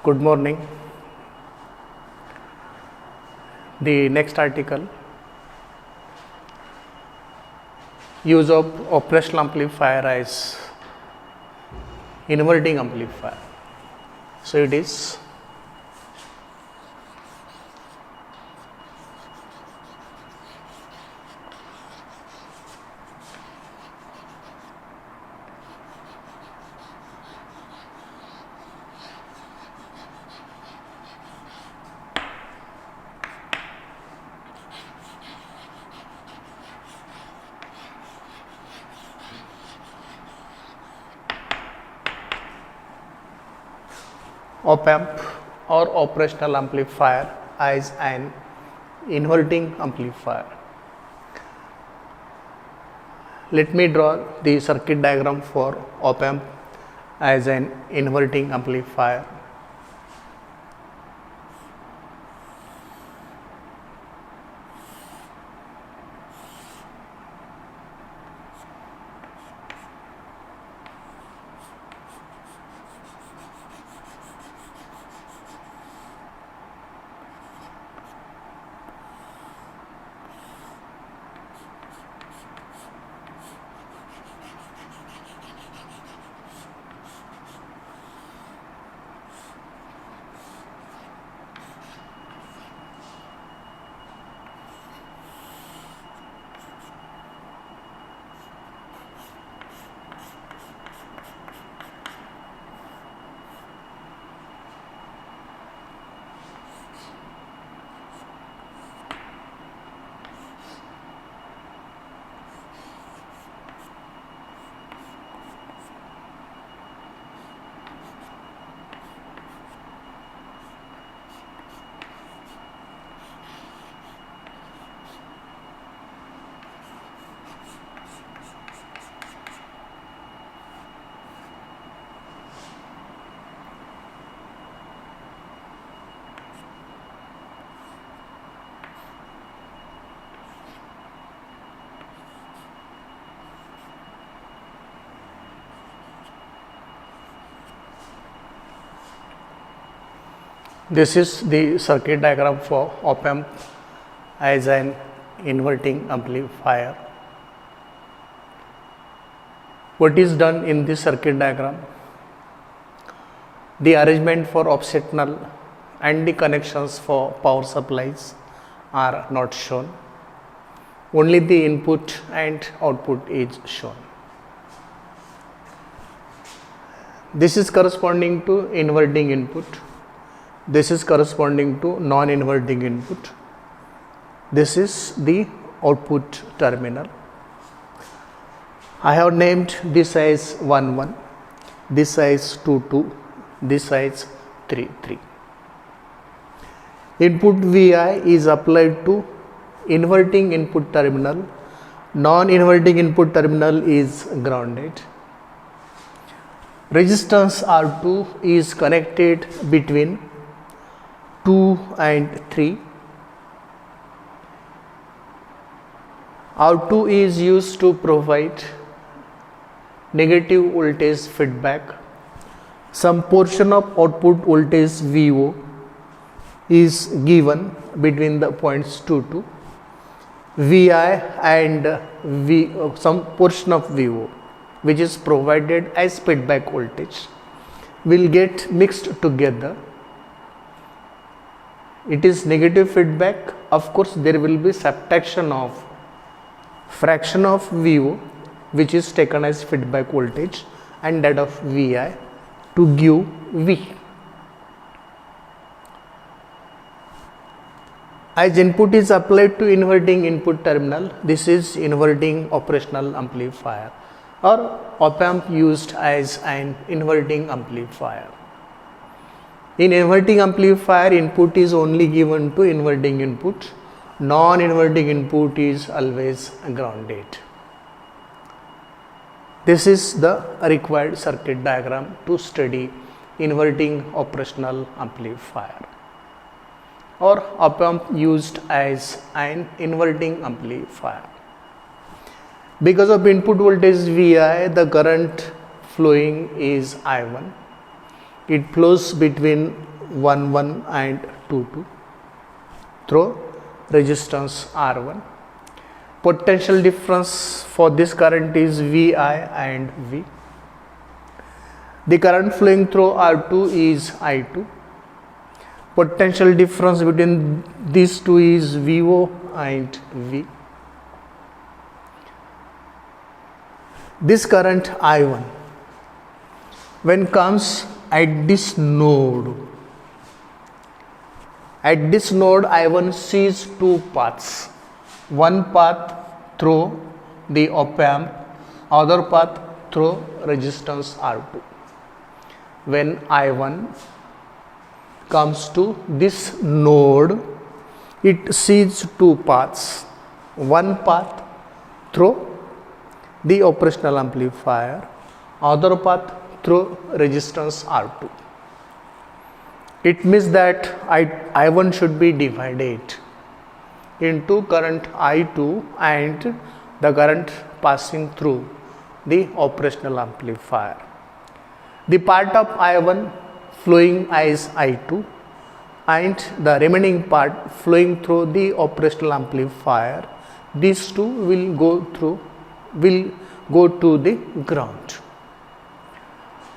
Good morning. The next article, use of operational amplifier as inverting amplifier. So it is op-amp or operational amplifier as an inverting amplifier. Let me draw the circuit diagram for op-amp as an inverting amplifier. This is the circuit diagram for op-amp as an inverting amplifier. What is done in this circuit diagram? The arrangement for offset null and the connections for power supplies are not shown. Only the input and output is shown. This is corresponding to inverting input. This is corresponding to non-inverting input. This is the output terminal. I have named this as 1 1, this as 2 2, this as 3 3. Input Vi is applied to inverting input terminal. Non-inverting input terminal is grounded. Resistance R2 is connected between 2 and 3. R2 is used to provide negative voltage feedback. Some portion of output voltage VO is given between the points 2 to Vi and some portion of VO which is provided as feedback voltage will get mixed together. It is negative feedback. Of course, there will be subtraction of fraction of VO which is taken as feedback voltage and that of Vi to give V. As input is applied to inverting input terminal, this is inverting operational amplifier or op-amp used as an inverting amplifier. In inverting amplifier, input is only given to inverting input. Non-inverting input is always grounded. This is the required circuit diagram to study inverting operational amplifier or op-amp used as an inverting amplifier. Because of input voltage Vi, the current flowing is I1. It flows between 1 1 and 2 2 through resistance R1. Potential difference for this current is Vi and V. The current flowing through R2 is I2. Potential difference between these two is VO and V. This current I1, when comes at this node I1 sees two paths. One path through the op amp, other path through resistance R2. When I1 comes to this node, it sees two paths. One path through the operational amplifier, other path through resistance R2. It means that I1 should be divided into current I2 and the current passing through the operational amplifier. The part of I1 flowing as I2 and the remaining part flowing through the operational amplifier, these two will go to the ground.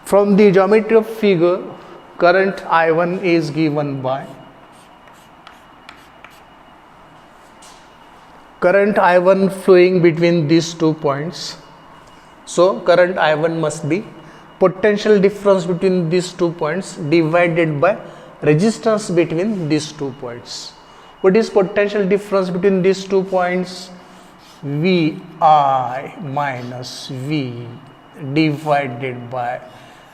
From the geometry of figure, current I1 is given by current I1 flowing between these 2 points. So current I1 must be potential difference between these 2 points divided by resistance between these 2 points. What is potential difference between these 2 points? Vi minus V divided by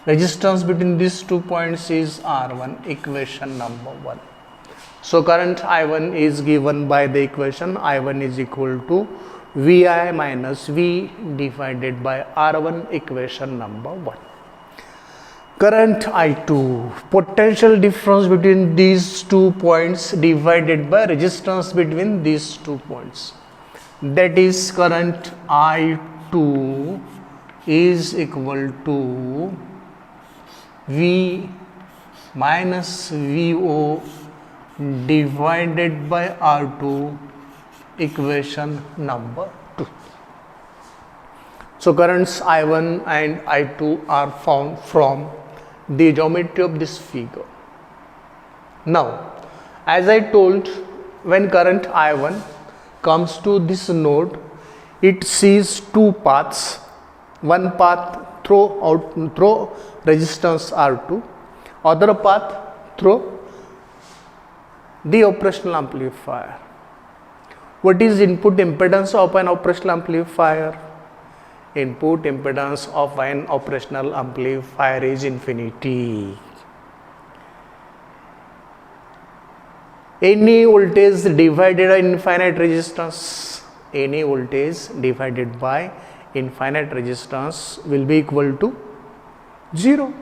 resistance between these 2 points is R1, equation number 1. So current I1 is given by the equation I1 is equal to Vi minus V divided by R1, equation number 1. Current I2, potential difference between these 2 points divided by resistance between these 2 points. That is, current I2 is equal to V minus VO divided by R2, equation number 2. So currents I1 and I2 are found from the geometry of this figure. Now, as I told, when current I1 comes to this node, it sees 2 paths. One path through resistance R2, other path through the operational amplifier. What is input impedance of an operational amplifier? Input impedance of an operational amplifier is infinity. Any voltage divided by infinite resistance, any voltage divided by infinite resistance will be equal to 0.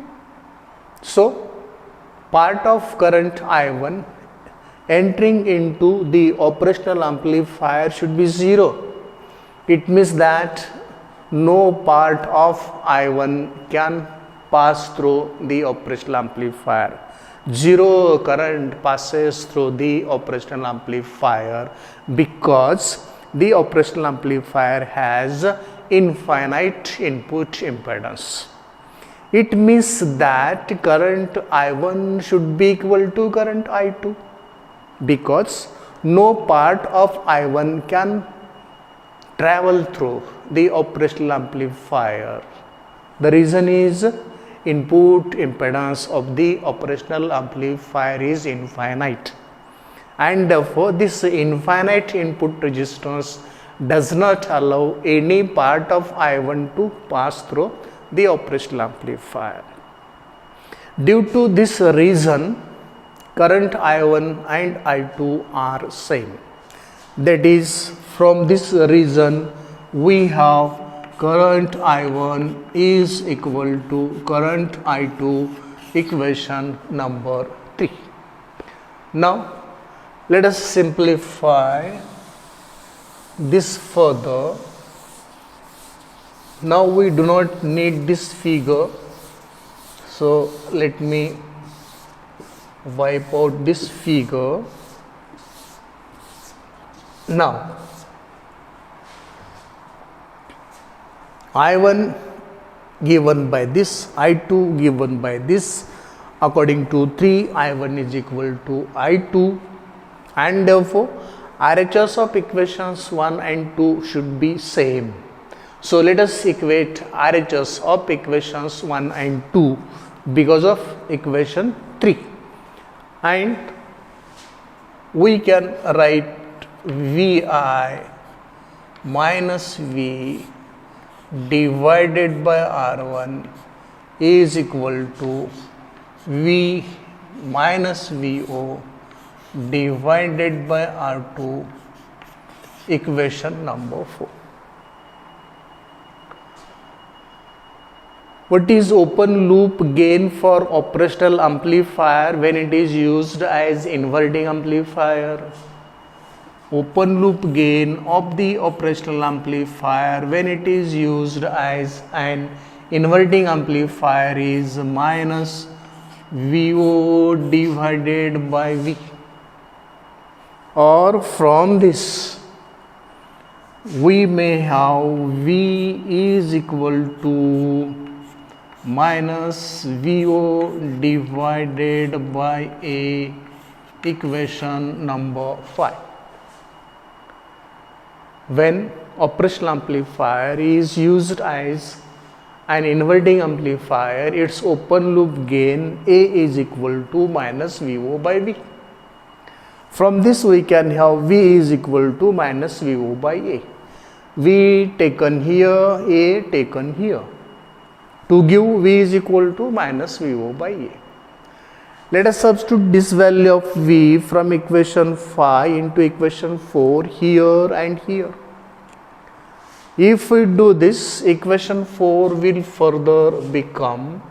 So, part of current I1 entering into the operational amplifier should be 0. It means that no part of I1 can pass through the operational amplifier. 0 current passes through the operational amplifier because the operational amplifier has infinite input impedance. It means that current I1 should be equal to current I2 because no part of I1 can travel through the operational amplifier. The reason is input impedance of the operational amplifier is infinite, and therefore this infinite input resistance does not allow any part of I1 to pass through the operational amplifier. Due to this reason, current I1 and I2 are same. That is, from this reason we have current I1 is equal to current I2, equation number 3. Now let us simplify this further. Now we do not need this figure, so let me wipe out this figure. Now I1 given by this, I2 given by this. According to 3, I1 is equal to I2, and therefore RHS of equations 1 and 2 should be same. So let us equate RHS of equations 1 and 2 because of equation 3, and we can write Vi minus V divided by R1 is equal to V minus VO divided by R2, equation number 4. What is open loop gain for operational amplifier when it is used as inverting amplifier? Open loop gain of the operational amplifier when it is used as an inverting amplifier is minus VO divided by V. Or from this we may have V is equal to minus VO divided by A, equation number 5. When operational amplifier is used as an inverting amplifier, its open loop gain A is equal to minus VO by V. From this we can have V is equal to minus VO by A. V taken here, A taken here, to give V is equal to minus VO by A. Let us substitute this value of V from equation 5 into equation 4 here and here. If we do this, equation 4 will further become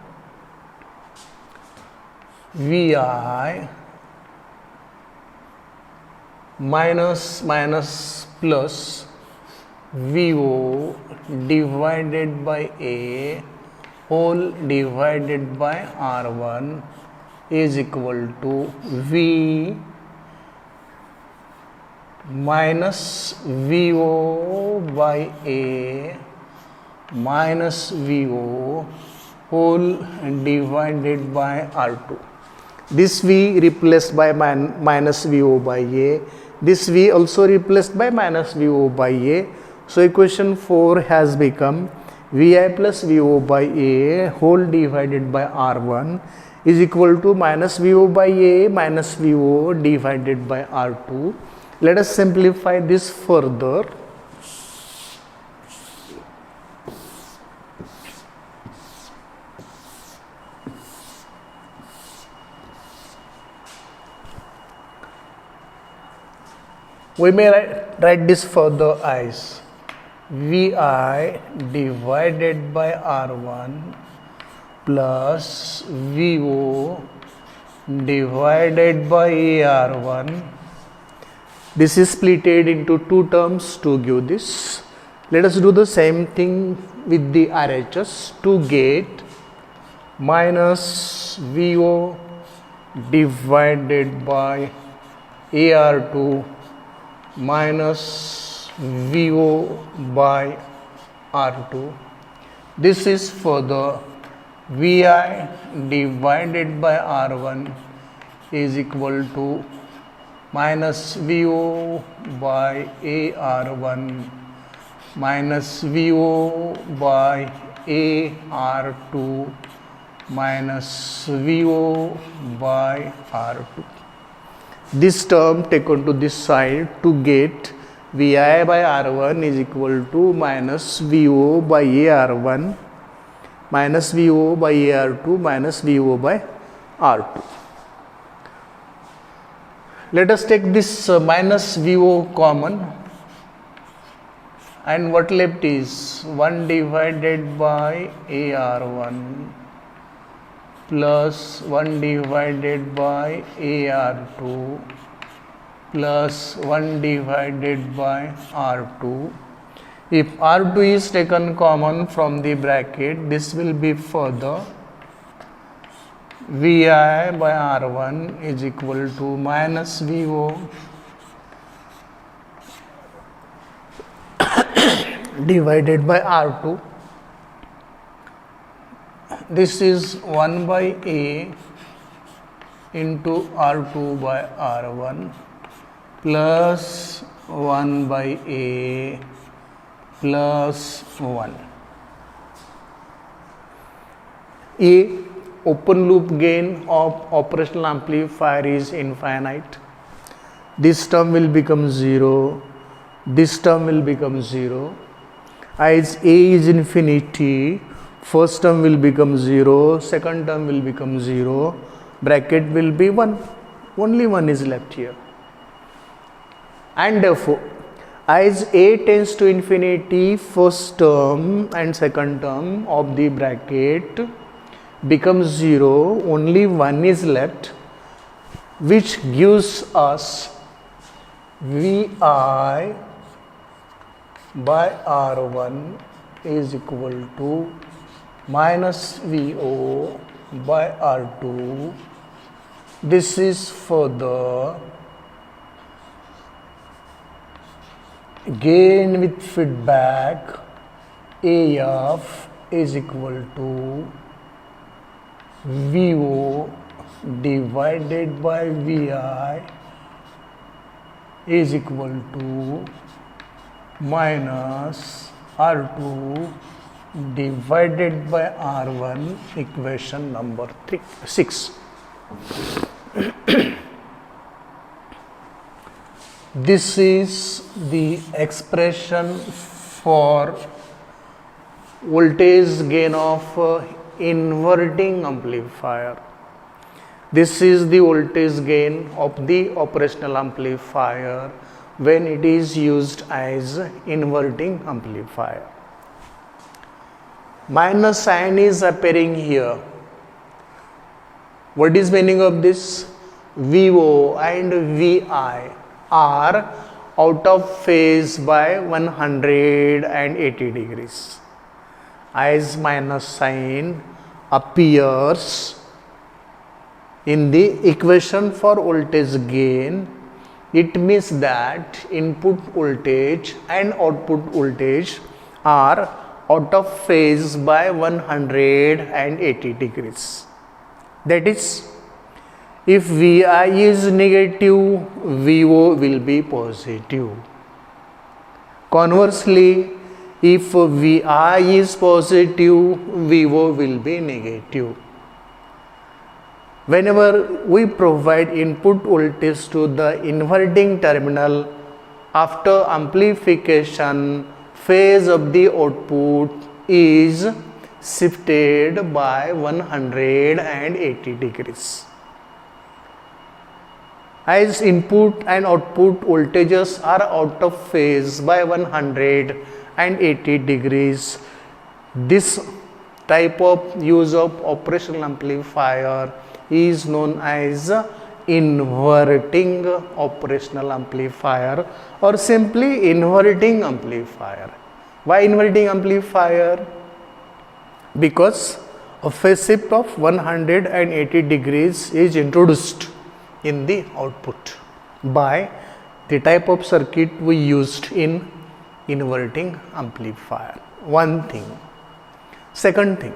Vi minus plus VO divided by A whole divided by R1 is equal to V minus VO by A minus VO whole divided by R2. This V replaced by minus VO by A. This V also replaced by minus VO by A. So equation 4 has become Vi plus VO by A whole divided by R1 is equal to minus VO by A minus VO divided by R2. Let us simplify this further. We may write this further as Vi divided by R1 plus VO divided by AR1. This is splitted into two terms to give this. Let us do the same thing with the RHS to get minus VO divided by AR2 minus VO by R2. This is further Vi divided by R1 is equal to minus VO by AR1 minus VO by AR2 minus VO by R2. This term taken to this side to get Vi by R1 is equal to minus VO by AR1 minus VO by AR2 minus VO by R2. Let us take this minus VO common, and what left is 1 divided by AR1 plus 1 divided by AR2 plus 1 divided by R2. If R2 is taken common from the bracket, this will be further Vi by R1 is equal to minus Vo divided by R2. This is 1 by A into R2 by R1 plus 1 by A plus 1. A open loop gain of operational amplifier is infinite. This term will become 0. This term will become 0. As A is infinity, first term will become 0, second term will become 0, bracket will be 1. Only 1 is left here. And therefore, as A tends to infinity, first term and second term of the bracket becomes 0, only 1 is left, which gives us Vi by R1 is equal to minus Vo by R2. This is for the gain with feedback AF is equal to Vo divided by Vi is equal to minus R2 divided by R1, equation number 6. This is the expression for voltage gain of inverting amplifier. This is the voltage gain of the operational amplifier when it is used as inverting amplifier. Minus sign is appearing here. What is meaning of this? Vo and Vi are out of phase by 180 degrees. As minus sign appears in the equation for voltage gain, it means that input voltage and output voltage are out of phase by 180 degrees. That is, if Vi is negative, Vo will be positive. Conversely, if Vi is positive, Vo will be negative. Whenever we provide input voltage to the inverting terminal, after amplification, phase of the output is shifted by 180 degrees. As input and output voltages are out of phase by 180 degrees, this type of use of operational amplifier is known as inverting operational amplifier or simply inverting amplifier. Why inverting amplifier? Because a phase shift of 180 degrees is introduced in the output by the type of circuit we used in inverting amplifier. One thing. Second thing,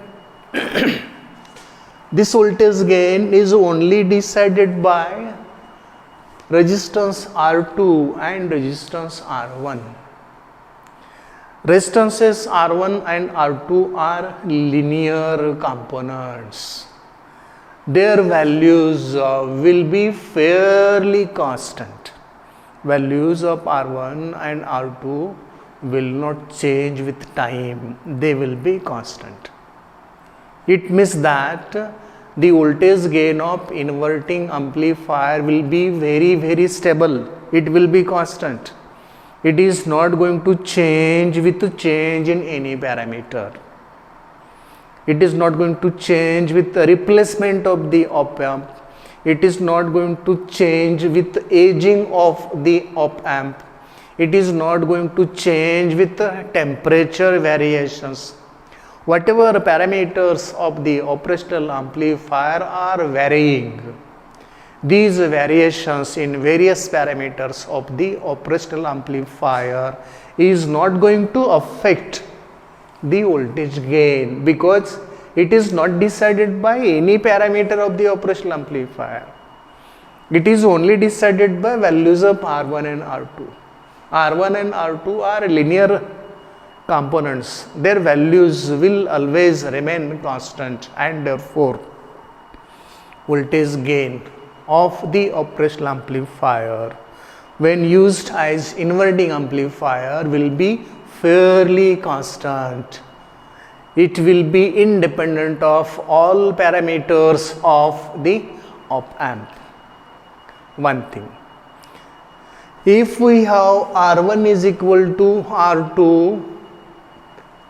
this voltage gain is only decided by resistance R2 and resistance R1. Resistances R1 and R2 are linear components. Their values will be fairly constant. Values of R1 and R2 will not change with time, they will be constant. It means that the voltage gain of inverting amplifier will be very stable, it will be constant. It is not going to change with change in any parameter. It is not going to change with the replacement of the op amp. It is not going to change with aging of the op amp. It is not going to change with the temperature variations. whatever parameters of the operational amplifier are varying, these variations in various parameters of the operational amplifier is not going to affect the voltage gain, because it is not decided by any parameter of the operational amplifier. It is only decided by values of R1 and R2. R1 and R2 are linear components. Their values will always remain constant, and therefore voltage gain of the operational amplifier when used as inverting amplifier will be fairly constant. It will be independent of all parameters of the op amp. One thing, if we have R1 is equal to R2,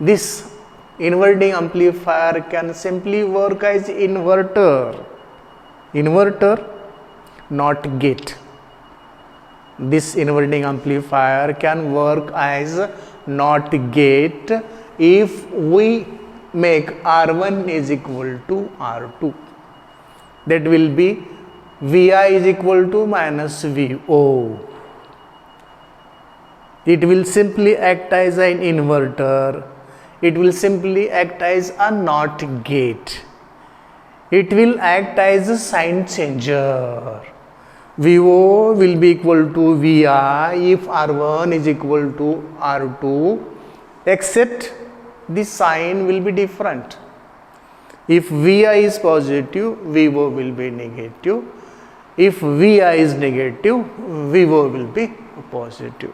this inverting amplifier can simply work as inverter, not gate. This inverting amplifier can work as not gate if we make R1 is equal to R2. That will be Vi is equal to minus Vo. It will simply act as an inverter. It will simply act as a not gate. It will act as a sign changer. Vo will be equal to Vi if R1 is equal to R2, except the sign will be different. If Vi is positive, Vo will be negative. If Vi is negative, Vo will be positive.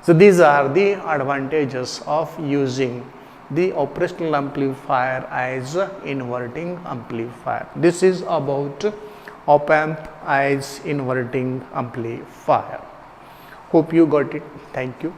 So these are the advantages of using the operational amplifier as inverting amplifier. This is about op amp as inverting amplifier. Hope you got it. Thank you.